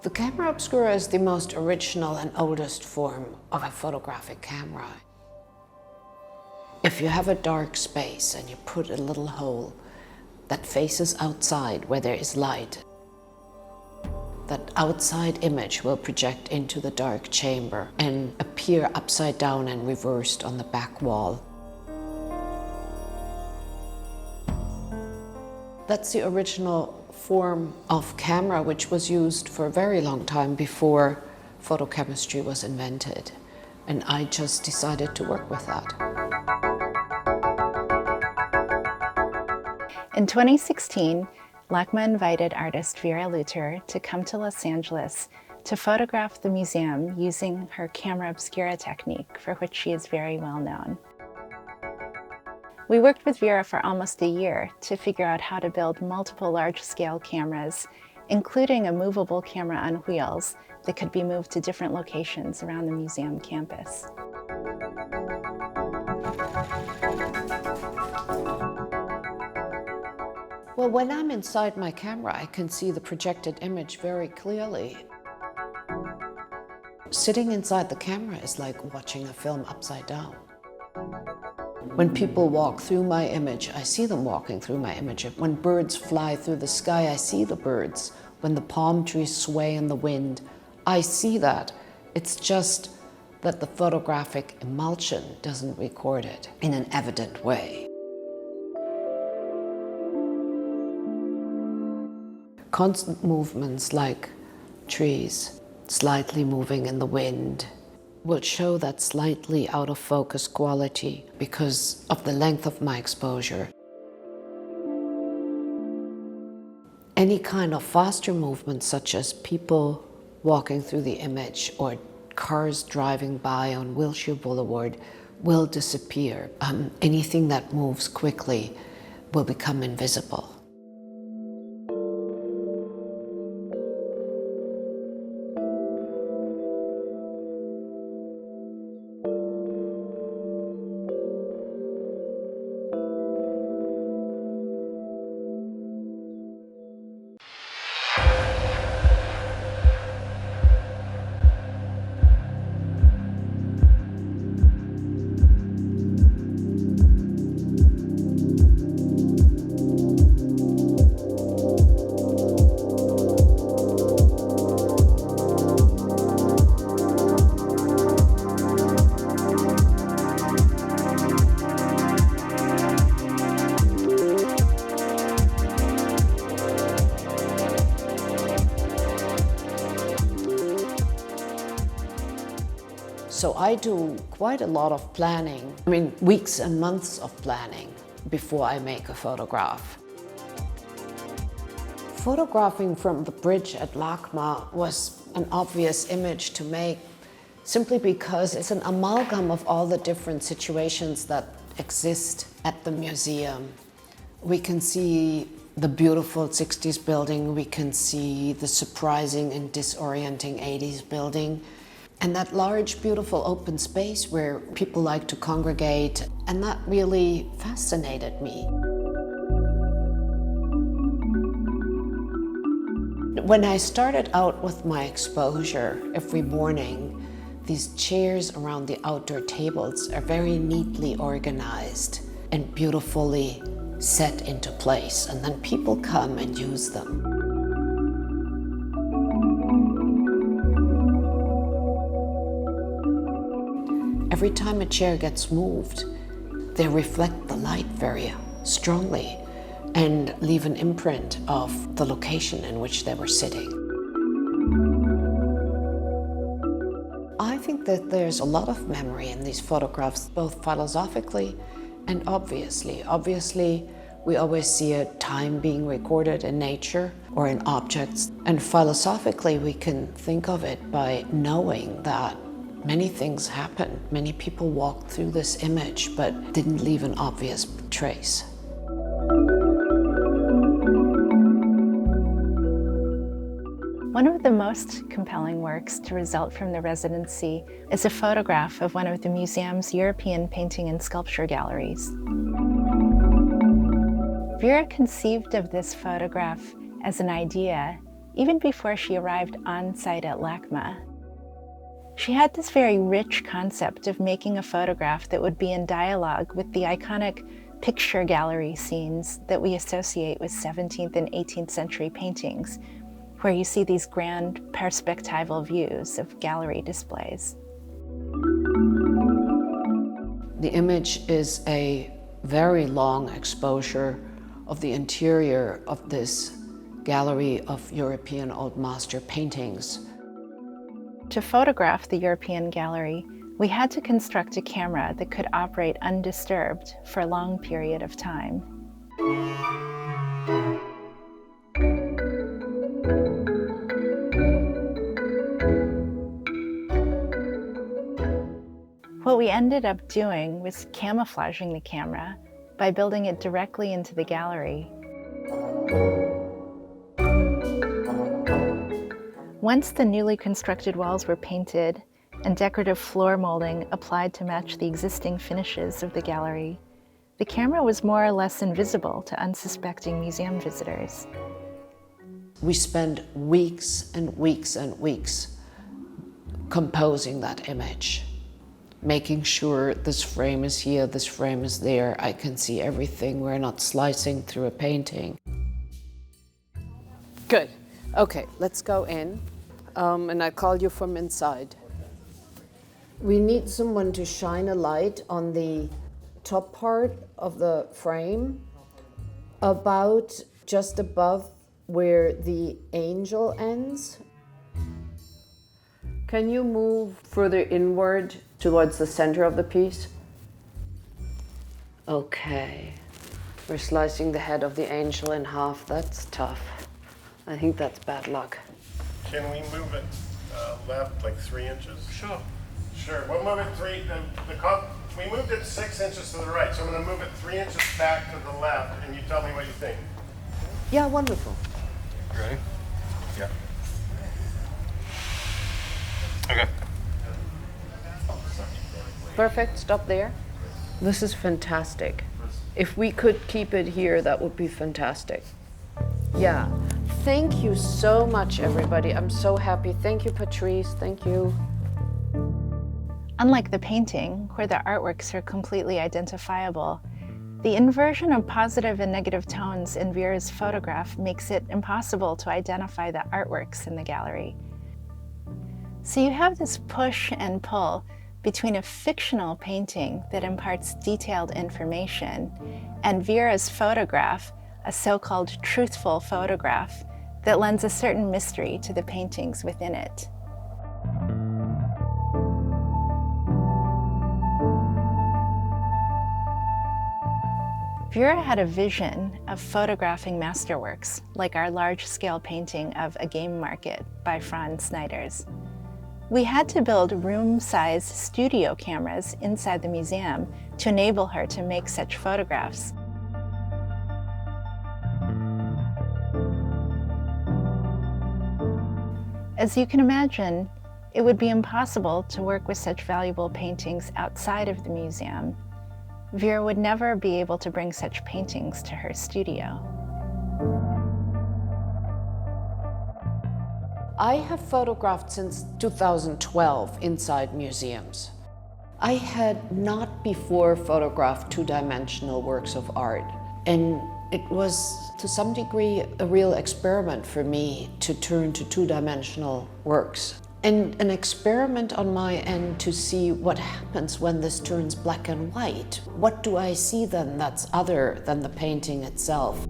The Camera Obscura is the most original and oldest form of a photographic camera. If you have a dark space and you put a little hole that faces outside where there is light, that outside image will project into the dark chamber and appear upside down and reversed on the back wall. That's the original form of camera, which was used for a very long time before photochemistry was invented. And I just decided to work with that. In 2016, Lacma invited artist Vera Lutter to come to Los Angeles to photograph the museum using her Camera Obscura technique, for which she is very well known. We worked with Vera for almost a year to figure out how to build multiple large-scale cameras, including a movable camera on wheels that could be moved to different locations around the museum campus. Well, when I'm inside my camera, I can see the projected image very clearly. Sitting inside the camera is like watching a film upside down. When people walk through my image, I see them walking through my image. When birds fly through the sky, I see the birds. When the palm trees sway in the wind, I see that. It's just that the photographic emulsion doesn't record it in an evident way. Constant movements like trees slightly moving in the wind will show that slightly out of focus quality because of the length of my exposure. Any kind of faster movement, such as people walking through the image or cars driving by on Wilshire Boulevard, will disappear. Anything that moves quickly will become invisible. So I do quite a lot of planning. I mean, weeks and months of planning before I make a photograph. Photographing from the bridge at Lacma was an obvious image to make, simply because it's an amalgam of all the different situations that exist at the museum. We can see the beautiful 60s building, we can see the surprising and disorienting 80s building, and that large, beautiful open space where people like to congregate, and that really fascinated me. When I started out with my exposure every morning, these chairs around the outdoor tables are very neatly organized and beautifully set into place, and then people come and use them. Every time a chair gets moved, they reflect the light very strongly and leave an imprint of the location in which they were sitting. I think that there's a lot of memory in these photographs, both philosophically and obviously. Obviously, we always see a time being recorded in nature or in objects. And philosophically, we can think of it by knowing that many things happen. Many people walked through this image but didn't leave an obvious trace. One of the most compelling works to result from the residency is a photograph of one of the museum's European painting and sculpture galleries. Vera conceived of this photograph as an idea even before she arrived on site at Lacma. She had this very rich concept of making a photograph that would be in dialogue with the iconic picture gallery scenes that we associate with 17th and 18th century paintings, where you see these grand perspectival views of gallery displays. The image is a very long exposure of the interior of this gallery of European Old Master paintings. To photograph the European gallery, we had to construct a camera that could operate undisturbed for a long period of time. What we ended up doing was camouflaging the camera by building it directly into the gallery. Once the newly constructed walls were painted and decorative floor molding applied to match the existing finishes of the gallery, the camera was more or less invisible to unsuspecting museum visitors. We spent weeks and weeks and weeks composing that image, making sure this frame is here, this frame is there, I can see everything, we're not slicing through a painting. Good. Okay, let's go in, and I call you from inside. We need someone to shine a light on the top part of the frame, about just above where the angel ends. Can you move further inward towards the center of the piece? Okay. We're slicing the head of the angel in half. That's tough. I think that's bad luck. Can we move it left like 3 inches? Sure. Sure. We'll move it we moved it 6 inches to the right, so I'm going to move it 3 inches back to the left, and you tell me what you think. Yeah, wonderful. You ready? Yeah. Okay. Perfect. Stop there. This is fantastic. If we could keep it here, that would be fantastic. Yeah. Thank you so much, everybody. I'm so happy. Thank you, Patrice. Thank you. Unlike the painting, where the artworks are completely identifiable, the inversion of positive and negative tones in Vera's photograph makes it impossible to identify the artworks in the gallery. So you have this push and pull between a fictional painting that imparts detailed information and Vera's photograph, a so-called truthful photograph that lends a certain mystery to the paintings within it. Vera had a vision of photographing masterworks, like our large-scale painting of A Game Market by Franz Snyders. We had to build room-sized studio cameras inside the museum to enable her to make such photographs. As you can imagine, it would be impossible to work with such valuable paintings outside of the museum. Vera would never be able to bring such paintings to her studio. I have photographed since 2012 inside museums. I had not before photographed two-dimensional works of art, and it was to some degree a real experiment for me to turn to two-dimensional works. And an experiment on my end to see what happens when this turns black and white. What do I see then that's other than the painting itself?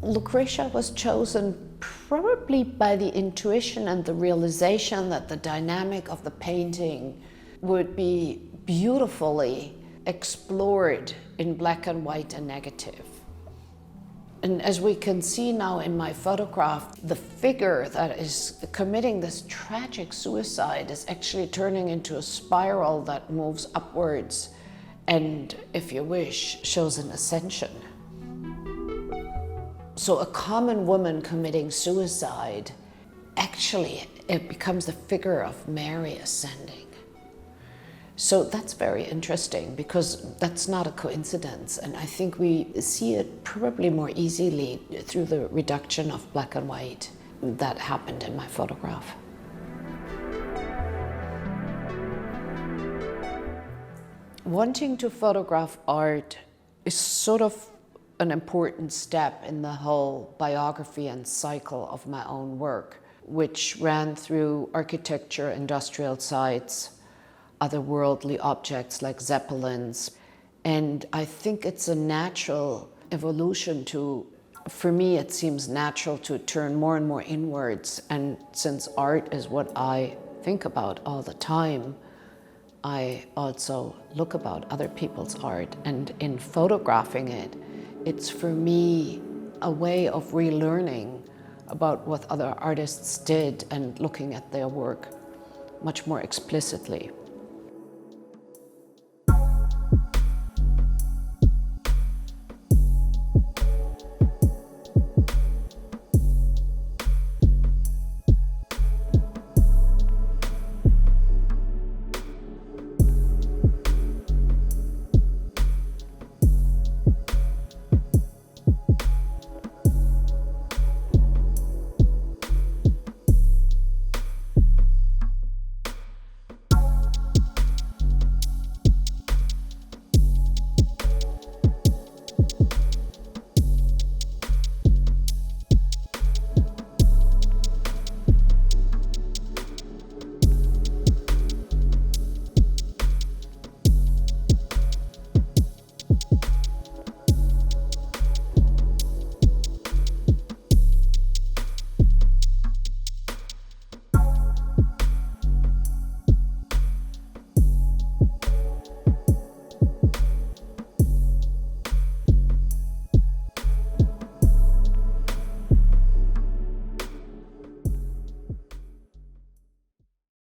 Lucretia was chosen probably by the intuition and the realization that the dynamic of the painting would be beautifully explored in black and white and negative. And as we can see now in my photograph, the figure that is committing this tragic suicide is actually turning into a spiral that moves upwards and, if you wish, shows an ascension. So a common woman committing suicide, actually it becomes the figure of Mary ascending. So that's very interesting because that's not a coincidence. And I think we see it probably more easily through the reduction of black and white that happened in my photograph. Wanting to photograph art is sort of an important step in the whole biography and cycle of my own work, which ran through architecture, industrial sites, otherworldly objects like zeppelins. And I think it's a natural evolution for me, it seems natural to turn more and more inwards. And since art is what I think about all the time, I also look about other people's art. And in photographing it, it's for me a way of relearning about what other artists did and looking at their work much more explicitly.